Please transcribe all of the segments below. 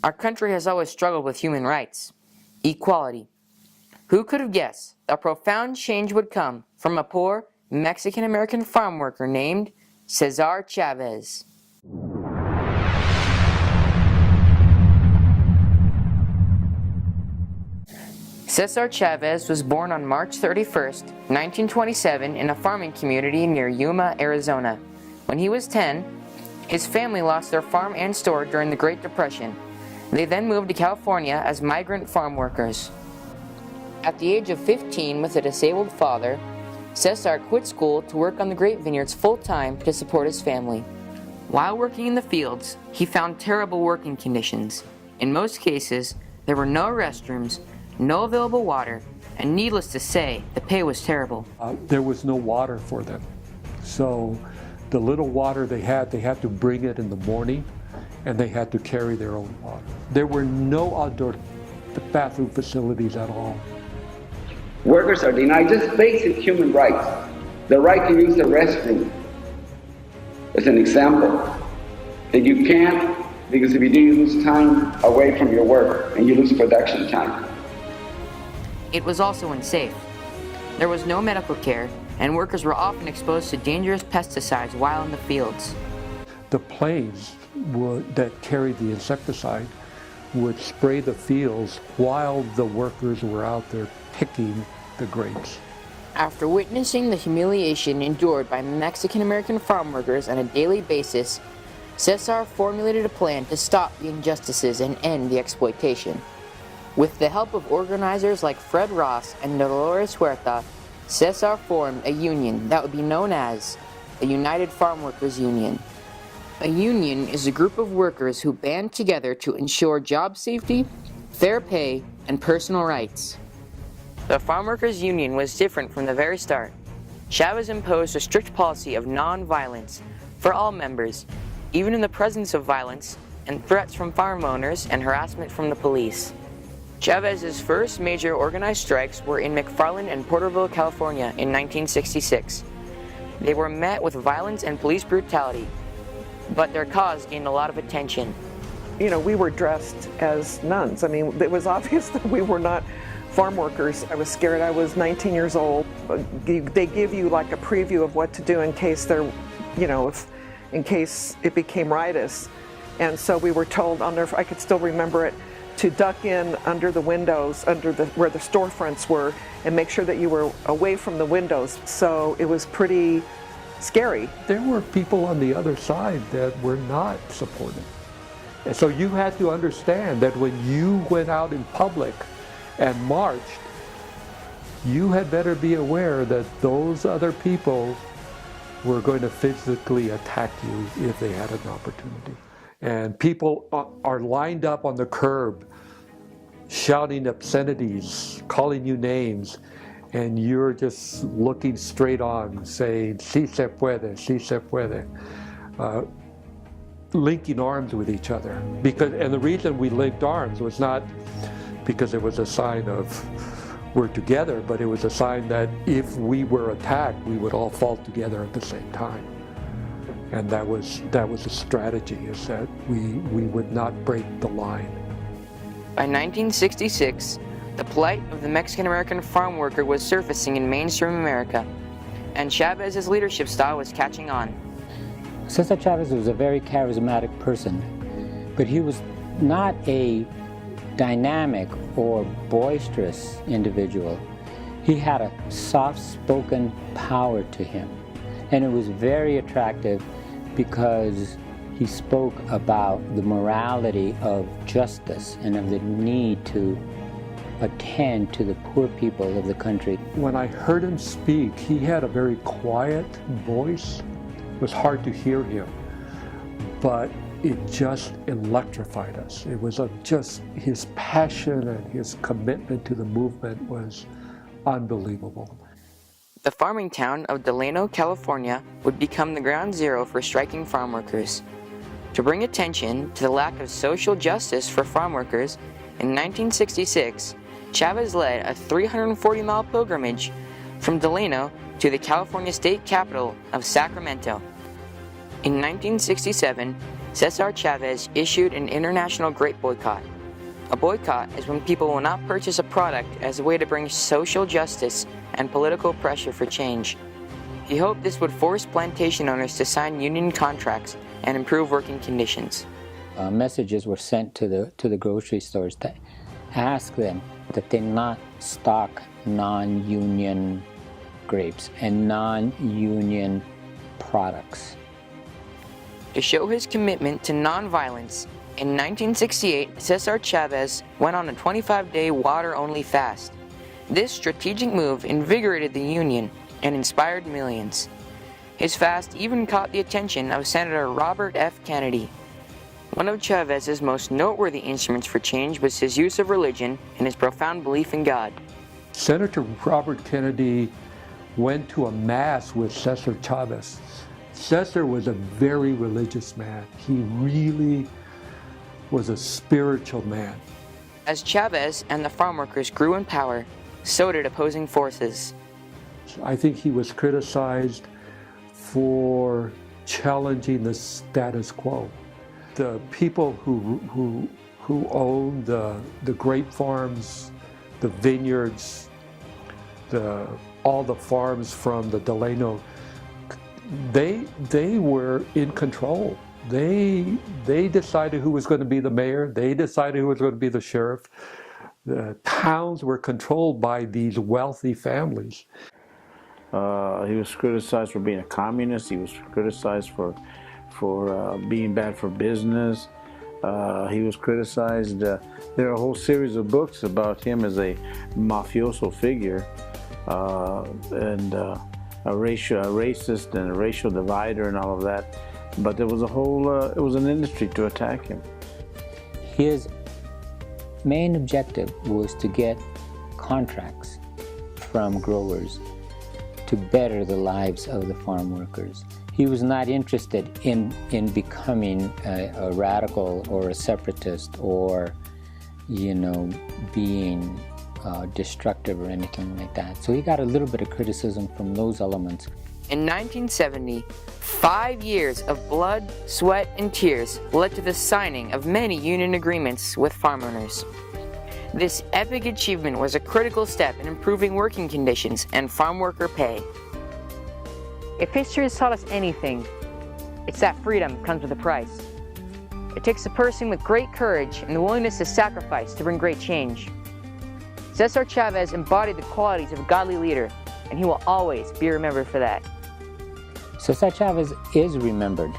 Our country has always struggled with human rights, equality. Who could have guessed that profound change would come from a poor Mexican-American farm worker named Cesar Chavez? Cesar Chavez was born on March 31, 1927 in a farming community near Yuma, Arizona. When he was 10, his family lost their farm and store during the Great Depression. They then moved to California as migrant farm workers. At the age of 15, with a disabled father, Cesar quit school to work on the grape vineyards full-time to support his family. While working in the fields, he found terrible working conditions. In most cases, there were no restrooms, no available water, and needless to say, the pay was terrible. There was no water for them. So the little water they had to bring it in the morning, and they had to carry their own water. There were no outdoor bathroom facilities at all. Workers are denied just basic human rights, the right to use the restroom. As an example, that you can't, because if you do, you lose time away from your work and you lose production time. It was also unsafe. There was no medical care, and workers were often exposed to dangerous pesticides while in the fields. The planes that carried the insecticide would spray the fields while the workers were out there picking the grapes. After witnessing the humiliation endured by Mexican-American farm workers on a daily basis, Cesar formulated a plan to stop the injustices and end the exploitation. With the help of organizers like Fred Ross and Dolores Huerta, Cesar formed a union that would be known as the United Farm Workers Union. A union is a group of workers who band together to ensure job safety, fair pay, and personal rights. The Farm Workers Union was different from the very start. Chavez imposed a strict policy of non-violence for all members, even in the presence of violence and threats from farm owners and harassment from the police. Chavez's first major organized strikes were in McFarland and Porterville, California in 1966. They were met with violence and police brutality, but their cause gained a lot of attention. You know, we were dressed as nuns. I mean, it was obvious that we were not farm workers. I was scared. I was 19 years old. They give you like a preview of what to do in case they're, in case it became riotous. And so we were told, I could still remember it, to duck in under the windows, where the storefronts were, and make sure that you were away from the windows. So it was pretty scary. There were people on the other side that were not supportive. And so you had to understand that when you went out in public and marched, you had better be aware that those other people were going to physically attack you if they had an opportunity. And people are lined up on the curb, shouting obscenities, calling you names, and you're just looking straight on, saying, "Sí se puede, sí se puede," linking arms with each other. And the reason we linked arms was not because it was a sign of we're together, but it was a sign that if we were attacked, we would all fall together at the same time. And that was a strategy, is that we would not break the line. By 1966, the plight of the Mexican-American farm worker was surfacing in mainstream America, and Chavez's leadership style was catching on. Cesar Chavez was a very charismatic person, but he was not a dynamic or boisterous individual. He had a soft-spoken power to him, and it was very attractive because he spoke about the morality of justice and of the need to attend to the poor people of the country. When I heard him speak, he had a very quiet voice. It was hard to hear him, but it just electrified us. It was just his passion and his commitment to the movement was unbelievable. The farming town of Delano, California would become the ground zero for striking farm workers. To bring attention to the lack of social justice for farm workers, in 1966, Chavez led a 340-mile pilgrimage from Delano to the California state capital of Sacramento. In 1967, Cesar Chavez issued an international grape boycott. A boycott is when people will not purchase a product as a way to bring social justice and political pressure for change. He hoped this would force plantation owners to sign union contracts and improve working conditions. Messages were sent to the grocery stores to ask them that they not stock non-union grapes and non-union products. To show his commitment to nonviolence, in 1968, Cesar Chavez went on a 25-day water-only fast. This strategic move invigorated the Union and inspired millions. His fast even caught the attention of Senator Robert F. Kennedy. One of Chavez's most noteworthy instruments for change was his use of religion and his profound belief in God. Senator Robert Kennedy went to a mass with Cesar Chavez. Cesar was a very religious man. He really was a spiritual man. As Chavez and the farm workers grew in power, so did opposing forces. I think he was criticized for challenging the status quo. The people who owned the grape farms, the vineyards, all the farms from the Delano, they were in control. They decided who was going to be the mayor. They decided who was going to be the sheriff. The towns were controlled by these wealthy families. He was criticized for being a communist. He was criticized for being bad for business. He was criticized. There are a whole series of books about him as a mafioso figure and a racist and a racial divider and all of that. But there was it was an industry to attack him. His main objective was to get contracts from growers to better the lives of the farm workers. He was not interested in becoming a radical or a separatist or, being destructive or anything like that. So he got a little bit of criticism from those elements. In 1970, 5 years of blood, sweat, and tears led to the signing of many union agreements with farm owners. This epic achievement was a critical step in improving working conditions and farm worker pay. If history has taught us anything, it's that freedom comes with a price. It takes a person with great courage and the willingness to sacrifice to bring great change. Cesar Chavez embodied the qualities of a godly leader, and he will always be remembered for that. Cesar Chavez is remembered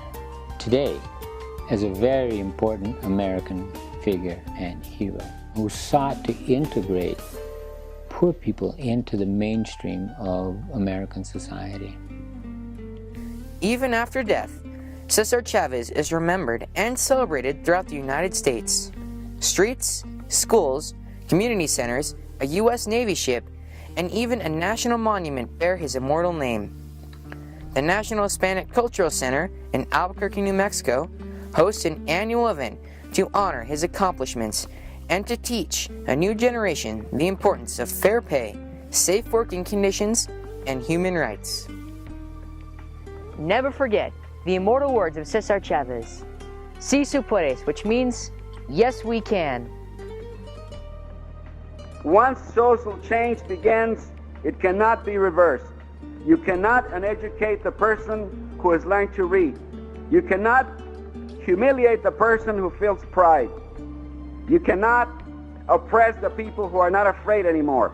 today as a very important American figure and hero who sought to integrate poor people into the mainstream of American society. Even after death, Cesar Chavez is remembered and celebrated throughout the United States. Streets, schools, community centers, a U.S. Navy ship, and even a national monument bear his immortal name. The National Hispanic Cultural Center in Albuquerque, New Mexico, hosts an annual event to honor his accomplishments and to teach a new generation the importance of fair pay, safe working conditions, and human rights. Never forget the immortal words of Cesar Chavez, "Si se puedes," which means, yes we can. Once social change begins, it cannot be reversed. You cannot uneducate the person who has learned to read. You cannot humiliate the person who feels pride. You cannot oppress the people who are not afraid anymore.